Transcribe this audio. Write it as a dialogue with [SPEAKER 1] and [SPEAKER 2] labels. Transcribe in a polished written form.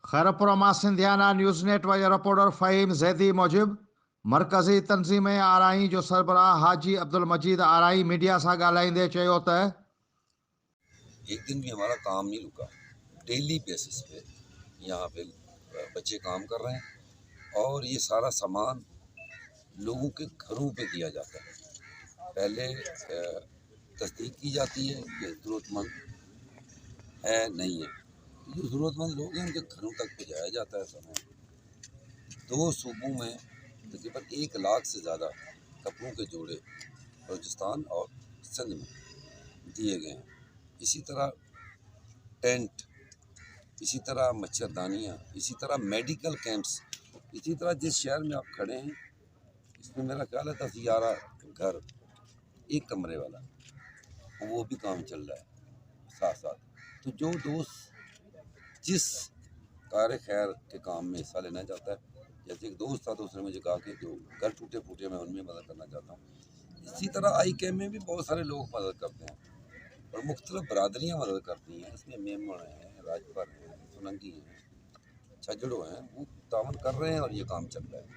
[SPEAKER 1] खैरपुरमा सिंधियाना news net व reporter Faheem Zaidi Mujib मरकज़ी तंज़ीम RI जो सरबराह हाजी अब्दुल मजीद आरआई मीडिया से ॻाल्हाईंदे चयो त
[SPEAKER 2] एक दिन भी हमारा काम नहीं रुका। डेली बेसिस पे यहाँ पे बच्चे काम कर रहे हैं और ये सारा सामान लोगों के घरों पे दिया जाता है। पहले तस्दीक की जाती है कि ज़रूरतमंद है नहीं है, जो ज़रूरतमंद लोग हैं उनके घरों तक पहुँचाया जाता है सामान। 2 सूबों में तकरीबन 1 लाख से ज़्यादा कपड़ों के जोड़े बलूचिस्तान और सिंध में दिए गए हैं। इसी तरह टेंट, इसी तरह मच्छरदानियाँ, इसी तरह मेडिकल कैंप्स, इसी तरह जिस शहर में आप खड़े हैं इसमें मेरा ख्याल है 10-11 घर एक कमरे वाला, वो भी काम चल रहा है साथ साथ। तो जो दोस्त जिस कार खैर के काम में हिस्सा लेना चाहता है, जैसे एक दोस्त था तो उसने मुझे कहा कि जो घर टूटे फूटे मैं उनमें मदद करना चाहता हूँ। इसी तरह आई कैम में भी बहुत सारे लोग मदद करते हैं और मुख्तलिफ बरादरियाँ मदद करती हैं। इसमें मेमन हैं, राजपर हैं, सोलंकी हैं, छजड़ो हैं, वो तावन कर रहे हैं और ये काम चल रहा है।